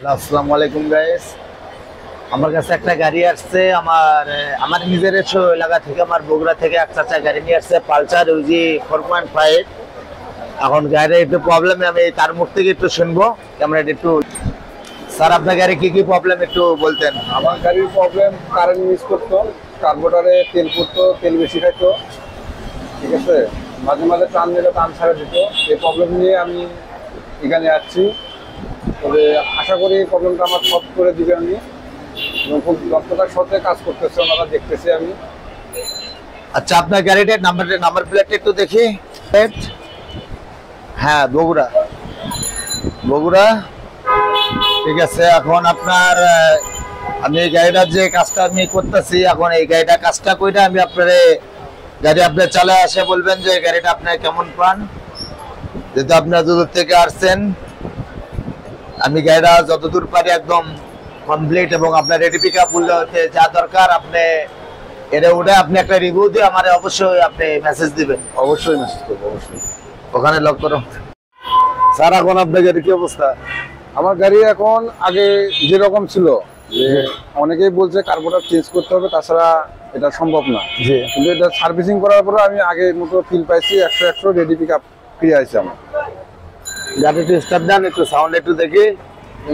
আসসালামু আলাইকুম গাইস। আমার কাছে একটা গাড়ি আসছে, আমার নিজের এলাকা থেকে, আমার বগুড়া থেকে এক চাচা গাড়ি নিয়ে আসছে, পালসার ইউজি 4.5। এখন গাড়ির একটু প্রবলেম, আমি তার মুখ থেকে একটু শুনবো। ক্যামেরাটা একটু, স্যার আপনার গাড়ি কি কি প্রবলেম একটু বলতেন? আমার গাড়ির প্রবলেম, কারেন্ট মিস করতো, কার্বোরেটরে তেল পড়তো, তেল বেশি খাইতো, ঠিক আছে। মাঝে মাঝে টান দিলে টান ছাড়া দিত। এই প্রবলেম নিয়ে আমি এখানে আসছি, তবে আশা করি এই প্রবলেমটা আমার সলভ করে দিবে আমি, এবং খুব দক্ষতার সাথে কাজ করতেছে, ওনারা দেখতেছি আমি। আচ্ছা, আপনার গাড়িটার নাম্বার প্লেটটা একটু দেখি। হ্যাঁ, বগুড়া বগুড়া ঠিক আছে। এখন আপনার আমি এই গাড়িটার যে কাজটা আমি করতেছি, এখন এই গাড়িটা কাজটা কইরা আমি গাড়ি আপনার চালে আসে বলবেন যে গাড়িটা আপনার কেমন পান। যেহেতু আপনার দূর থেকে আসছেন, আমি গাড়িটা যতদূর পারি একদম কমপ্লিট এবং আপনার রেডি পিক আপ হতে যা দরকার আপনি এটা উঠে আপনি একটা রিভিউ দিয়ে আমার অবশ্যই আপনি মেসেজ দিবেন। অবশ্যই মেসেজ করবো, অবশ্যই। ওখানে লক করো। স্যার এখন আপনার গাড়ির কি অবস্থা? আমার গাড়ি এখন আগে যেরকম ছিল, যে অনেকেই বলছে কার্বোরেটর চেঞ্জ করতে হবে, তাছাড়া এটা সম্ভব না। জি, কিন্তু এটা সার্ভিসিং করার পরে আমি আগের মতো ফিল পাইছি, 100 রেডি পিক আপ ফিরে আসছে আমার। গাড়ি একটু স্টার্ট দেন, একটু সাউন্ড একটু দেখি।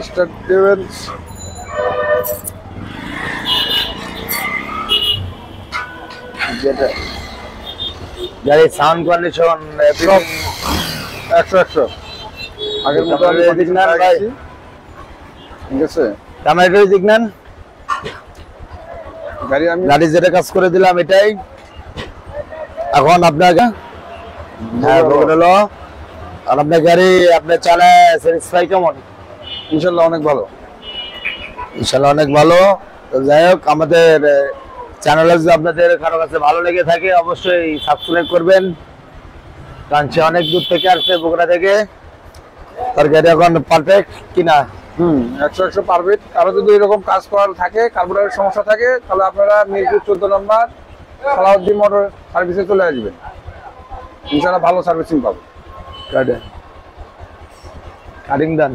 স্টার্ট দেবেন। গাড়ির সাউন্ড কন্ডিশন 100 আগের মতো আমি সিগন্যাল ভাই, ঠিক আছে। ক্যামেরা সিগন্যাল গাড়ি যেটা কাজ করে দিলাম এটাই। এখন আপনাকে হ্যাঁ বললো, আর আপনার গাড়ি আপনার চালায় স্যাটিসফাই কেমন? ইনশাল্লাহ অনেক ভালো, ইনশাল্লাহ অনেক ভালো। তো যাই হোক, আমাদের চ্যানেলে যদি আপনাদের কারো কাছে ভালো লেগে থাকে অবশ্যই সাবস্ক্রাইব করবেন। কারণ সে অনেক দূর থেকে আসছে, বগুড়া থেকে। তার গাড়ি এখন পারফেক্ট কিনা? 100 পারফেক্ট। কারো যদি এরকম কাজ করার থাকে, কার্বোরেটরের সমস্যা থাকে, তাহলে আপনারা মিরপুর 14 নম্বর সালাউদ্দিন মোটর সার্ভিসে চলে আসবেন, ইনশাল্লাহ ভালো সার্ভিসিং পাবেন। কাটিং ডান।